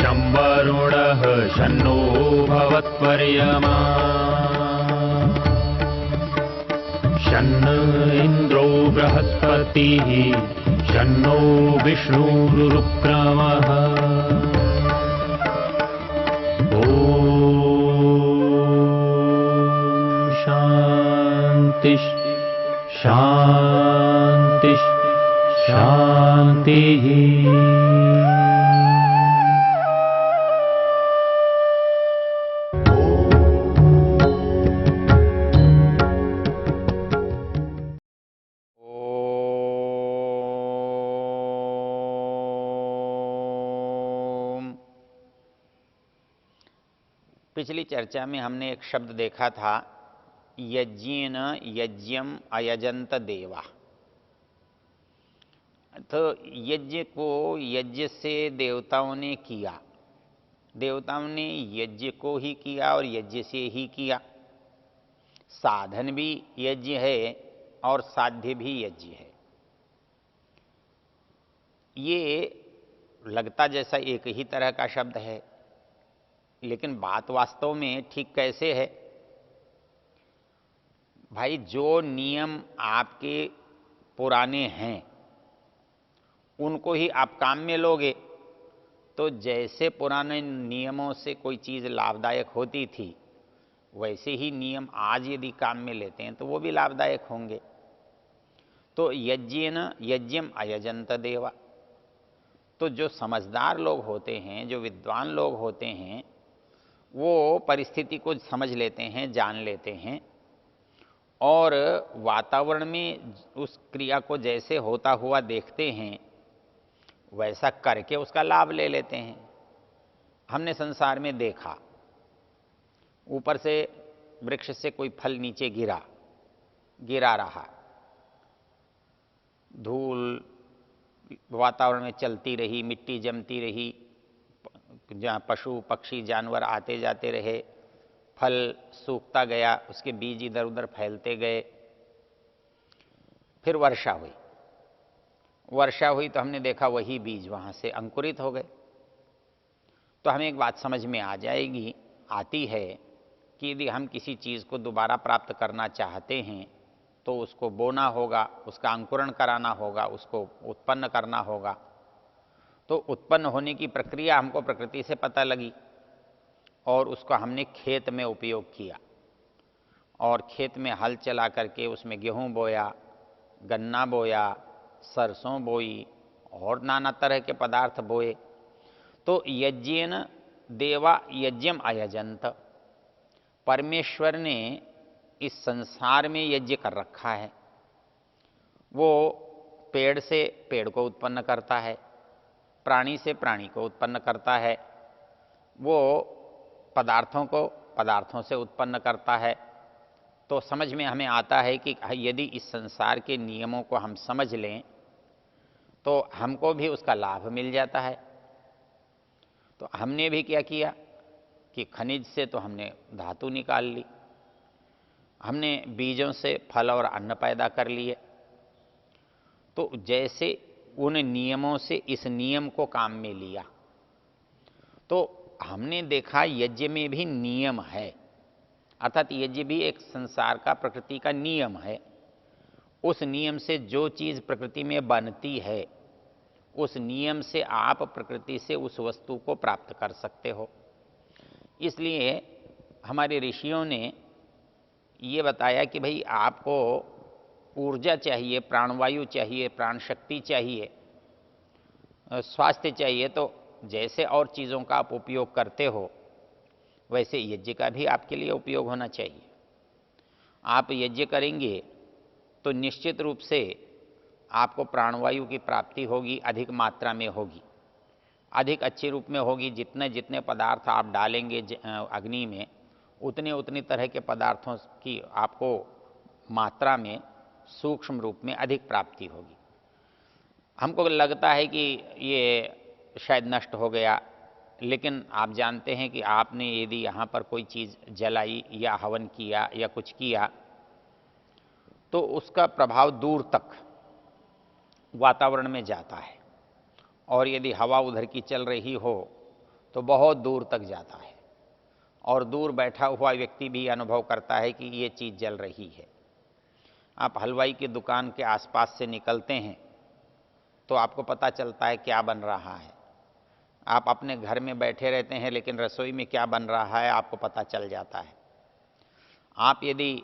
शं वरुणः शन्नो भवत्पर्यमा शन्न इन्द्रो बृहस्पतिः शन्नो विष्णुरुक्रमः ॐ शान्ति शान्ति शान्तिः। पिछली चर्चा में हमने एक शब्द देखा था, यज्ञेन यज्ञम अयजंत देवा। तो यज्ञ को यज्ञ से देवताओं ने किया, देवताओं ने यज्ञ को ही किया और यज्ञ से ही किया। साधन भी यज्ञ है और साध्य भी यज्ञ है। ये लगता जैसा एक ही तरह का शब्द है, लेकिन बात वास्तव में ठीक कैसे है भाई? जो नियम आपके पुराने हैं उनको ही आप काम में लोगे, तो जैसे पुराने नियमों से कोई चीज़ लाभदायक होती थी, वैसे ही नियम आज यदि काम में लेते हैं तो वो भी लाभदायक होंगे। तो यज्ञेन यज्ञम अयजंत देवा। तो जो समझदार लोग होते हैं, जो विद्वान लोग होते हैं, वो परिस्थिति को समझ लेते हैं, जान लेते हैं और वातावरण में उस क्रिया को जैसे होता हुआ देखते हैं वैसा करके उसका लाभ ले लेते हैं। हमने संसार में देखा, ऊपर से वृक्ष से कोई फल नीचे गिरा रहा, धूल वातावरण में चलती रही, मिट्टी जमती रही, जहाँ पशु पक्षी जानवर आते जाते रहे, फल सूखता गया, उसके बीज इधर उधर फैलते गए। फिर वर्षा हुई तो हमने देखा वही बीज वहाँ से अंकुरित हो गए। तो हमें एक बात समझ में आती है कि यदि हम किसी चीज़ को दोबारा प्राप्त करना चाहते हैं तो उसको बोना होगा, उसका अंकुरण कराना होगा, उसको उत्पन्न करना होगा। तो उत्पन्न होने की प्रक्रिया हमको प्रकृति से पता लगी और उसका हमने खेत में उपयोग किया और खेत में हल चला करके उसमें गेहूं बोया, गन्ना बोया, सरसों बोई और नाना तरह के पदार्थ बोए। तो यज्ञेन देवा यज्ञम अयजंत। परमेश्वर ने इस संसार में यज्ञ कर रखा है। वो पेड़ से पेड़ को उत्पन्न करता है, प्राणी से प्राणी को उत्पन्न करता है, वो पदार्थों को पदार्थों से उत्पन्न करता है। तो समझ में हमें आता है कि यदि इस संसार के नियमों को हम समझ लें तो हमको भी उसका लाभ मिल जाता है। तो हमने भी क्या किया कि खनिज से तो हमने धातु निकाल ली, हमने बीजों से फल और अन्न पैदा कर लिए। तो जैसे उन नियमों से इस नियम को काम में लिया, तो हमने देखा यज्ञ में भी नियम है, अर्थात यज्ञ भी एक संसार का, प्रकृति का नियम है। उस नियम से जो चीज़ प्रकृति में बनती है, उस नियम से आप प्रकृति से उस वस्तु को प्राप्त कर सकते हो। इसलिए हमारे ऋषियों ने ये बताया कि भाई आपको ऊर्जा चाहिए, प्राणवायु चाहिए, प्राण शक्ति चाहिए, स्वास्थ्य चाहिए, तो जैसे और चीज़ों का आप उपयोग करते हो वैसे यज्ञ का भी आपके लिए उपयोग होना चाहिए। आप यज्ञ करेंगे तो निश्चित रूप से आपको प्राणवायु की प्राप्ति होगी, अधिक मात्रा में होगी, अधिक अच्छे रूप में होगी। जितने जितने पदार्थ आप डालेंगे अग्नि में, उतने उतनी तरह के पदार्थों की आपको मात्रा में, सूक्ष्म रूप में अधिक प्राप्ति होगी। हमको लगता है कि ये शायद नष्ट हो गया, लेकिन आप जानते हैं कि आपने यदि यहाँ पर कोई चीज़ जलाई या हवन किया या कुछ किया तो उसका प्रभाव दूर तक वातावरण में जाता है। और यदि हवा उधर की चल रही हो तो बहुत दूर तक जाता है और दूर बैठा हुआ व्यक्ति भी अनुभव करता है कि ये चीज़ जल रही है। आप हलवाई की दुकान के आसपास से निकलते हैं तो आपको पता चलता है क्या बन रहा है। आप अपने घर में बैठे रहते हैं लेकिन रसोई में क्या बन रहा है आपको पता चल जाता है। आप यदि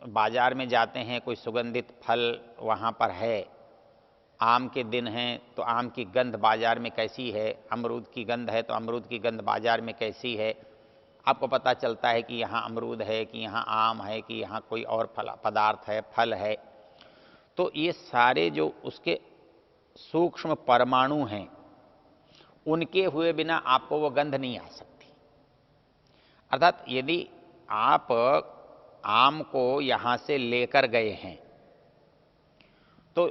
बाजार में जाते हैं, कोई सुगंधित फल वहाँ पर है, आम के दिन हैं तो आम की गंध बाजार में कैसी है, अमरूद की गंध है तो अमरूद की गंध बाजार में कैसी है, आपको पता चलता है कि यहाँ अमरूद है, कि यहाँ आम है, कि यहाँ कोई और फल पदार्थ है, फल है। तो ये सारे जो उसके सूक्ष्म परमाणु हैं, उनके हुए बिना आपको वो गंध नहीं आ सकती। अर्थात यदि आप आम को यहाँ से लेकर गए हैं तो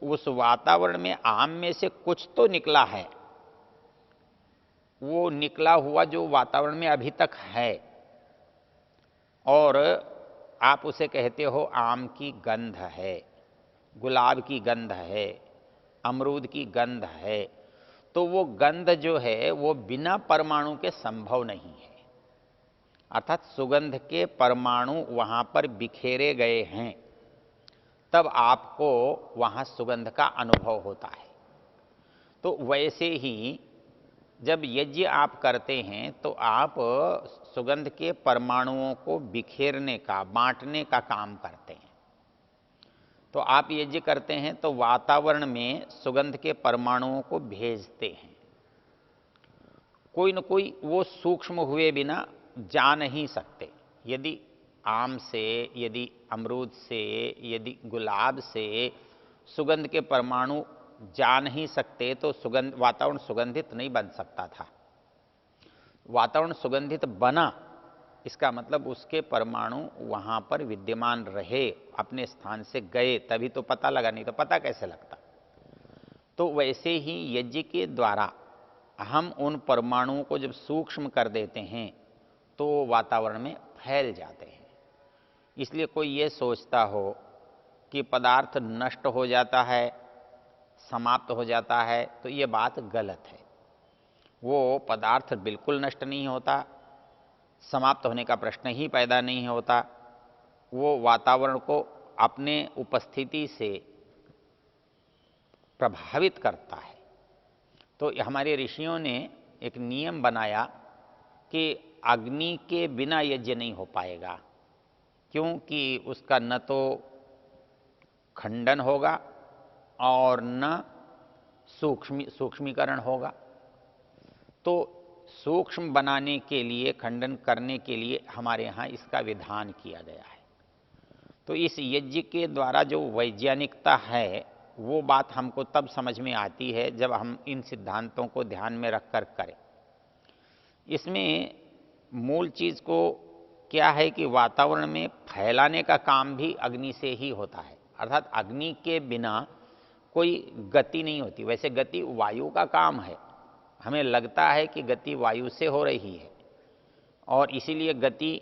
उस वातावरण में आम में से कुछ तो निकला है, वो निकला हुआ जो वातावरण में अभी तक है, और आप उसे कहते हो आम की गंध है, गुलाब की गंध है, अमरूद की गंध है। तो वो गंध जो है वो बिना परमाणु के संभव नहीं है। अर्थात सुगंध के परमाणु वहाँ पर बिखेरे गए हैं, तब आपको वहाँ सुगंध का अनुभव होता है। तो वैसे ही जब यज्ञ आप करते हैं तो आप सुगंध के परमाणुओं को बिखेरने का, बांटने का काम करते हैं। तो आप यज्ञ करते हैं तो वातावरण में सुगंध के परमाणुओं को भेजते हैं। कोई न कोई वो सूक्ष्म हुए बिना जा नहीं सकते। यदि आम से, यदि अमरूद से, यदि गुलाब से सुगंध के परमाणु जा नहीं सकते तो वातावरण सुगंधित नहीं बन सकता था। वातावरण सुगंधित बना, इसका मतलब उसके परमाणु वहाँ पर विद्यमान रहे, अपने स्थान से गए, तभी तो पता लगा, नहीं तो पता कैसे लगता। तो वैसे ही यज्ञ के द्वारा हम उन परमाणुओं को जब सूक्ष्म कर देते हैं तो वातावरण में फैल जाते हैं। इसलिए कोई ये सोचता हो कि पदार्थ नष्ट हो जाता है, समाप्त हो जाता है, तो ये बात गलत है। वो पदार्थ बिल्कुल नष्ट नहीं होता, समाप्त होने का प्रश्न ही पैदा नहीं होता। वो वातावरण को अपने उपस्थिति से प्रभावित करता है। तो हमारे ऋषियों ने एक नियम बनाया कि अग्नि के बिना यज्ञ नहीं हो पाएगा, क्योंकि उसका न तो खंडन होगा और न सूक्ष्मीकरण होगा। तो सूक्ष्म बनाने के लिए, खंडन करने के लिए हमारे यहाँ इसका विधान किया गया है। तो इस यज्ञ के द्वारा जो वैज्ञानिकता है वो बात हमको तब समझ में आती है जब हम इन सिद्धांतों को ध्यान में रखकर करें। इसमें मूल चीज़ को क्या है कि वातावरण में फैलाने का काम भी अग्नि से ही होता है। अर्थात अग्नि के बिना कोई गति नहीं होती। वैसे गति वायु का काम है, हमें लगता है कि गति वायु से हो रही है, और इसीलिए गति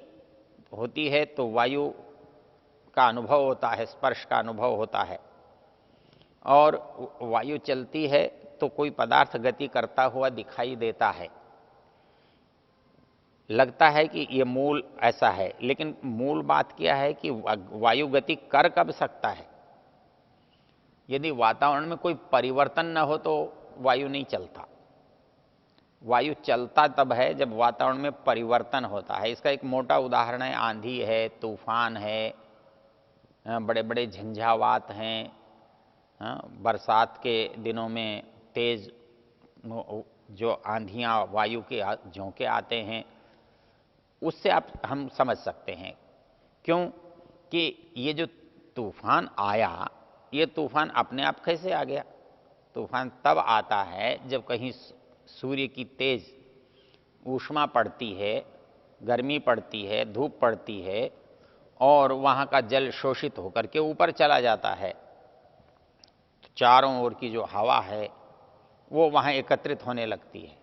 होती है तो वायु का अनुभव होता है, स्पर्श का अनुभव होता है, और वायु चलती है तो कोई पदार्थ गति करता हुआ दिखाई देता है, लगता है कि ये मूल ऐसा है। लेकिन मूल बात क्या है कि वायु गति कर कब सकता है? यदि वातावरण में कोई परिवर्तन न हो तो वायु नहीं चलता। वायु चलता तब है जब वातावरण में परिवर्तन होता है। इसका एक मोटा उदाहरण है, आंधी है, तूफान है, बड़े बड़े झंझावात हैं, बरसात के दिनों में तेज जो आंधियाँ, वायु के झोंके आते हैं, उससे हम समझ सकते हैं। क्यों कि ये जो तूफान आया, ये तूफान अपने आप कैसे आ गया? तूफान तब आता है जब कहीं सूर्य की तेज ऊष्मा पड़ती है, गर्मी पड़ती है, धूप पड़ती है, और वहाँ का जल शोषित होकर के ऊपर चला जाता है। तो चारों ओर की जो हवा है वो वहाँ एकत्रित होने लगती है।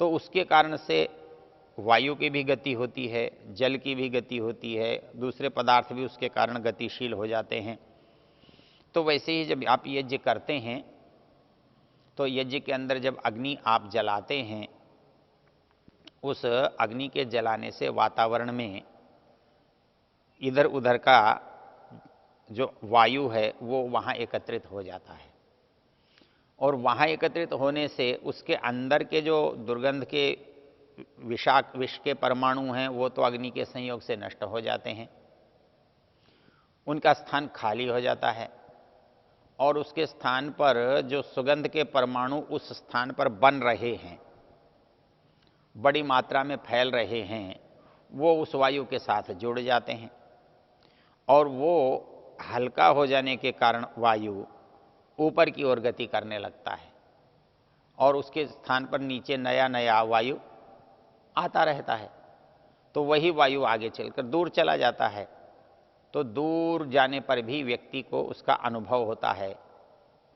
तो उसके कारण से वायु की भी गति होती है, जल की भी गति होती है, दूसरे पदार्थ भी उसके कारण गतिशील हो जाते हैं। तो वैसे ही जब आप यज्ञ करते हैं तो यज्ञ के अंदर जब अग्नि आप जलाते हैं उस अग्नि के जलाने से वातावरण में इधर उधर का जो वायु है वो वहाँ एकत्रित हो जाता है, और वहाँ एकत्रित होने से उसके अंदर के जो दुर्गंध के विष के परमाणु हैं वो तो अग्नि के संयोग से नष्ट हो जाते हैं, उनका स्थान खाली हो जाता है, और उसके स्थान पर जो सुगंध के परमाणु उस स्थान पर बन रहे हैं, बड़ी मात्रा में फैल रहे हैं, वो उस वायु के साथ जुड़ जाते हैं, और वो हल्का हो जाने के कारण वायु ऊपर की ओर गति करने लगता है, और उसके स्थान पर नीचे नया नया वायु आता रहता है। तो वही वायु आगे चलकर दूर चला जाता है, तो दूर जाने पर भी व्यक्ति को उसका अनुभव होता है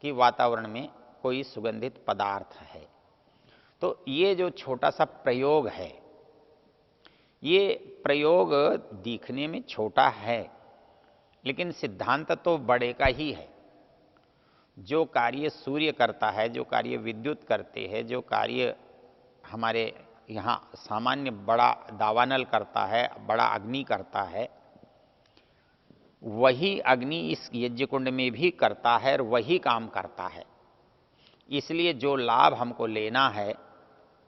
कि वातावरण में कोई सुगंधित पदार्थ है। तो ये जो छोटा सा प्रयोग है, ये प्रयोग दिखने में छोटा है, लेकिन सिद्धांत तो बड़े का ही है। जो कार्य सूर्य करता है, जो कार्य विद्युत करते हैं, जो कार्य हमारे यहाँ सामान्य बड़ा दावानल करता है, बड़ा अग्नि करता है, वही अग्नि इस यज्ञ कुंड में भी करता है और वही काम करता है। इसलिए जो लाभ हमको लेना है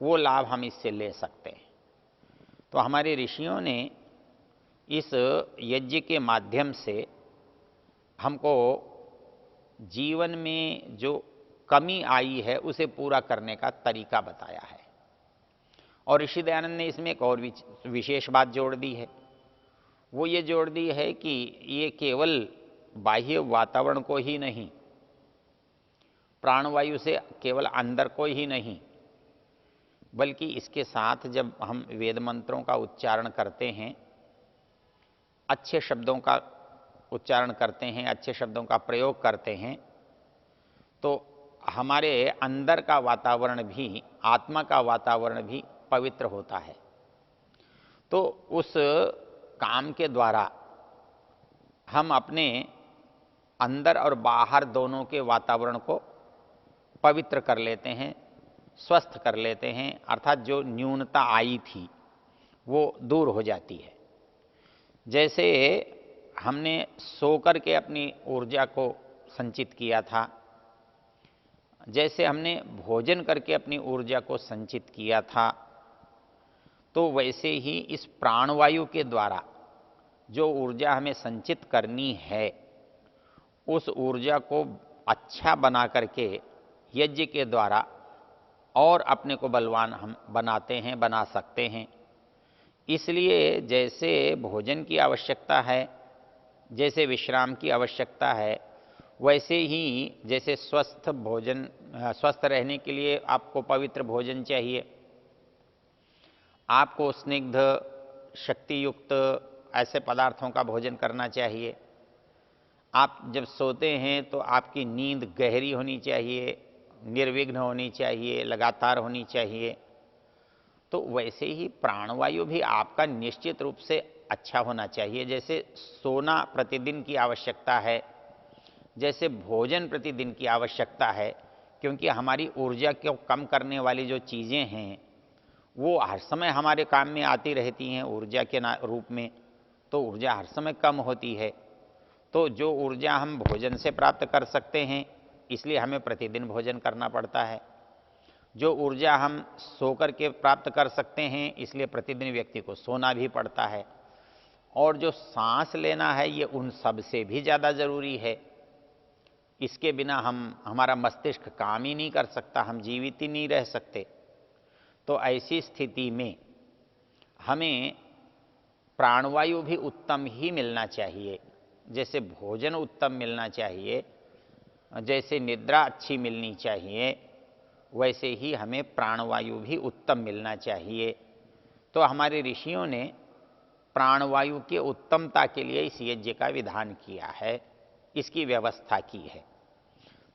वो लाभ हम इससे ले सकते हैं। तो हमारे ऋषियों ने इस यज्ञ के माध्यम से हमको जीवन में जो कमी आई है उसे पूरा करने का तरीका बताया है। और ऋषि दयानंद ने इसमें एक और विशेष बात जोड़ दी है। वो ये जोड़ दी है कि ये केवल बाह्य वातावरण को ही नहीं, प्राणवायु से केवल अंदर को ही नहीं, बल्कि इसके साथ जब हम वेद मंत्रों का उच्चारण करते हैं, अच्छे शब्दों का उच्चारण करते हैं, अच्छे शब्दों का प्रयोग करते हैं, तो हमारे अंदर का वातावरण भी, आत्मा का वातावरण भी पवित्र होता है। तो उस काम के द्वारा हम अपने अंदर और बाहर दोनों के वातावरण को पवित्र कर लेते हैं, स्वस्थ कर लेते हैं, अर्थात जो न्यूनता आई थी वो दूर हो जाती है। जैसे हमने सो कर के अपनी ऊर्जा को संचित किया था, जैसे हमने भोजन करके अपनी ऊर्जा को संचित किया था, तो वैसे ही इस प्राणवायु के द्वारा जो ऊर्जा हमें संचित करनी है, उस ऊर्जा को अच्छा बना करके यज्ञ के द्वारा और अपने को बलवान हम बनाते हैं, बना सकते हैं। इसलिए जैसे भोजन की आवश्यकता है, जैसे विश्राम की आवश्यकता है, वैसे ही जैसे स्वस्थ रहने के लिए आपको पवित्र भोजन चाहिए, आपको स्निग्ध शक्ति युक्त ऐसे पदार्थों का भोजन करना चाहिए। आप जब सोते हैं तो आपकी नींद गहरी होनी चाहिए, निर्विघ्न होनी चाहिए, लगातार होनी चाहिए। तो वैसे ही प्राणवायु भी आपका निश्चित रूप से अच्छा होना चाहिए। जैसे सोना प्रतिदिन की आवश्यकता है, जैसे भोजन प्रतिदिन की आवश्यकता है, क्योंकि हमारी ऊर्जा को कम करने वाली जो चीज़ें हैं वो हर समय हमारे काम में आती रहती हैं ऊर्जा के रूप में, तो ऊर्जा हर समय कम होती है। तो जो ऊर्जा हम भोजन से प्राप्त कर सकते हैं, इसलिए हमें प्रतिदिन भोजन करना पड़ता है। जो ऊर्जा हम सो कर के प्राप्त कर सकते हैं, इसलिए प्रतिदिन व्यक्ति को सोना भी पड़ता है। और जो सांस लेना है, ये उन सब से भी ज़्यादा ज़रूरी है। इसके बिना हमारा मस्तिष्क काम ही नहीं कर सकता, हम जीवित ही नहीं रह सकते। तो ऐसी स्थिति में हमें प्राणवायु भी उत्तम ही मिलना चाहिए। जैसे भोजन उत्तम मिलना चाहिए, जैसे निद्रा अच्छी मिलनी चाहिए, वैसे ही हमें प्राणवायु भी उत्तम मिलना चाहिए। तो हमारे ऋषियों ने प्राणवायु की उत्तमता के लिए इस यज्ञ का विधान किया है, इसकी व्यवस्था की है।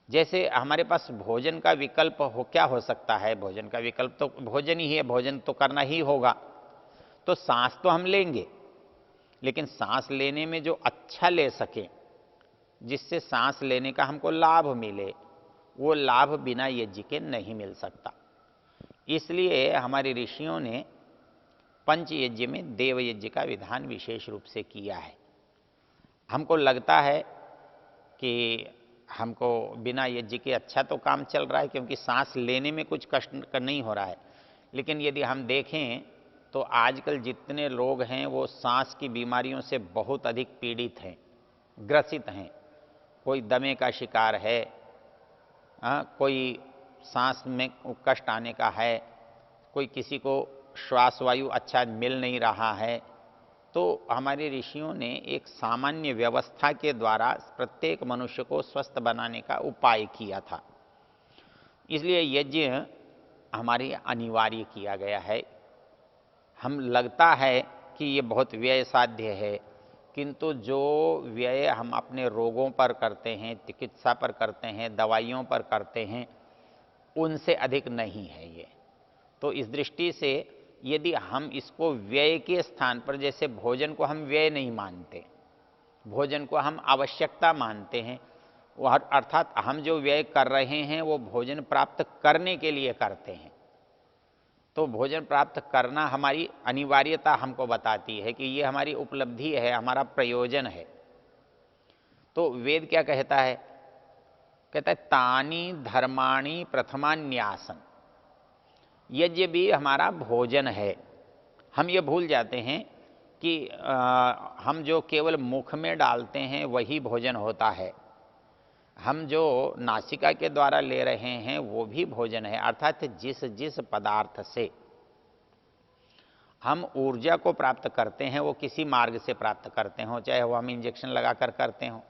जैसे हमारे पास भोजन का विकल्प क्या हो सकता है? भोजन का विकल्प तो भोजन ही है, भोजन तो करना ही होगा। तो सांस तो हम लेंगे, लेकिन सांस लेने में जो अच्छा ले सके, जिससे सांस लेने का हमको लाभ मिले, वो लाभ बिना यज्ञ के नहीं मिल सकता। इसलिए हमारे ऋषियों ने पंच यज्ञ में देव यज्ञ का विधान विशेष रूप से किया है। हमको लगता है कि हमको बिना यज्ञ के अच्छा तो काम चल रहा है, क्योंकि सांस लेने में कुछ कष्ट नहीं हो रहा है। लेकिन यदि हम देखें तो आजकल जितने लोग हैं वो सांस की बीमारियों से बहुत अधिक पीड़ित हैं, ग्रसित हैं। कोई दमे का शिकार है, कोई सांस में कष्ट आने का है, कोई किसी को श्वास वायु अच्छा मिल नहीं रहा है। तो हमारे ऋषियों ने एक सामान्य व्यवस्था के द्वारा प्रत्येक मनुष्य को स्वस्थ बनाने का उपाय किया था। इसलिए यज्ञ हमारे अनिवार्य किया गया है। हम लगता है कि ये बहुत व्यय साध्य है, किंतु जो व्यय हम अपने रोगों पर करते हैं, चिकित्सा पर करते हैं, दवाइयों पर करते हैं, उनसे अधिक नहीं है ये। तो इस दृष्टि से यदि हम इसको व्यय के स्थान पर, जैसे भोजन को हम व्यय नहीं मानते, भोजन को हम आवश्यकता मानते हैं, अर्थात हम जो व्यय कर रहे हैं वो भोजन प्राप्त करने के लिए करते हैं। तो भोजन प्राप्त करना हमारी अनिवार्यता हमको बताती है कि ये हमारी उपलब्धि है, हमारा प्रयोजन है। तो वेद क्या कहता है? कहता है तानी धर्माणि प्रथमान्यासन। यज्ञ भी हमारा भोजन है। हम ये भूल जाते हैं कि हम जो केवल मुख में डालते हैं वही भोजन होता है। हम जो नासिका के द्वारा ले रहे हैं वो भी भोजन है। अर्थात जिस जिस पदार्थ से हम ऊर्जा को प्राप्त करते हैं वो किसी मार्ग से प्राप्त करते हों, चाहे वो हम इंजेक्शन लगाकर करते हों,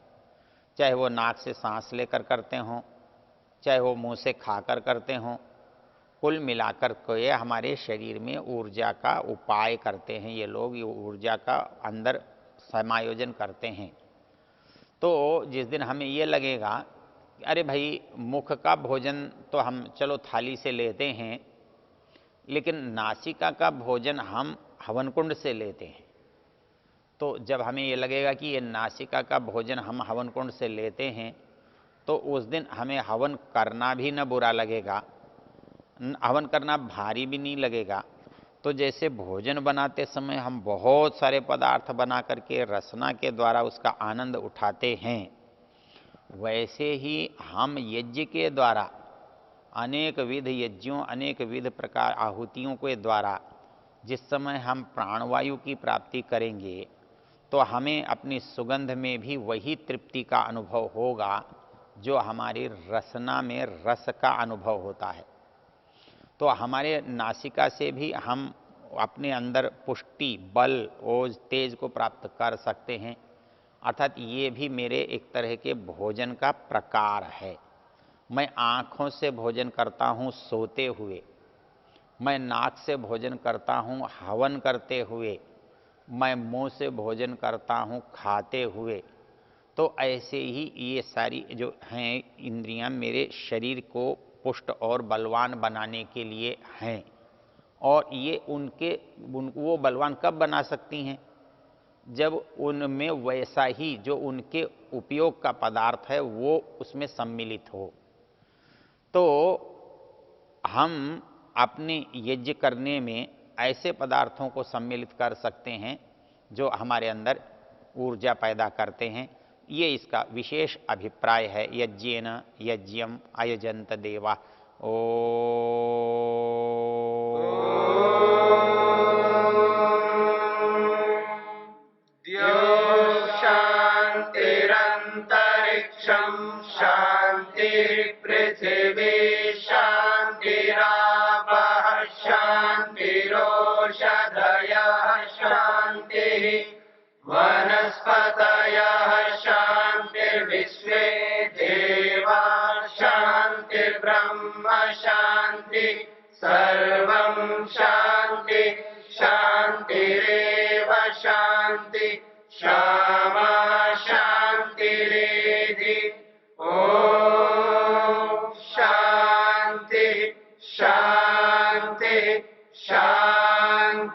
चाहे वो नाक से सांस लेकर करते हों, चाहे वो मुंह से खाकर करते हों, कुल मिलाकर के ये हमारे शरीर में ऊर्जा का उपाय करते हैं। ये लोग ये ऊर्जा का अंदर समायोजन करते हैं। तो जिस दिन हमें ये लगेगा कि अरे भाई मुख का भोजन तो हम चलो थाली से लेते हैं, लेकिन नासिका का भोजन हम हवन कुंड से लेते हैं, तो जब हमें ये लगेगा कि ये नासिका का भोजन हम हवन कुंड से लेते हैं, तो उस दिन हमें हवन करना भी न बुरा लगेगा, हवन करना भारी भी नहीं लगेगा। तो जैसे भोजन बनाते समय हम बहुत सारे पदार्थ बना करके रसना के द्वारा उसका आनंद उठाते हैं, वैसे ही हम यज्ञ के द्वारा अनेक विध यज्ञों, अनेक विध प्रकार आहुतियों के द्वारा जिस समय हम प्राणवायु की प्राप्ति करेंगे, तो हमें अपनी सुगंध में भी वही तृप्ति का अनुभव होगा जो हमारी रसना में रस का अनुभव होता है। तो हमारे नासिका से भी हम अपने अंदर पुष्टि, बल, ओज, तेज को प्राप्त कर सकते हैं। अर्थात ये भी मेरे एक तरह के भोजन का प्रकार है। मैं आँखों से भोजन करता हूँ सोते हुए, मैं नाक से भोजन करता हूँ हवन करते हुए, मैं मुंह से भोजन करता हूँ खाते हुए। तो ऐसे ही ये सारी जो हैं इंद्रियां मेरे शरीर को पुष्ट और बलवान बनाने के लिए हैं। और ये वो बलवान कब बना सकती हैं? जब उनमें वैसा ही जो उनके उपयोग का पदार्थ है वो उसमें सम्मिलित हो। तो हम अपने यज्ञ करने में ऐसे पदार्थों को सम्मिलित कर सकते हैं जो हमारे अंदर ऊर्जा पैदा करते हैं। ये इसका विशेष अभिप्राय है। यज्ञेन यज्ञम अयजंत देवा। ओ शांतिरंतरिक्षं शांतिर्पृथिवी शांतिरापः शांतिरोषधयः शांतिः वनस्पतयः शांतिर्विश्वे देवा शांतिर्ब्रह्म शांति सर्वं शांति शांतिरेव शांति क्षमा शांतिरेधि। ओम शांति शांति शांति।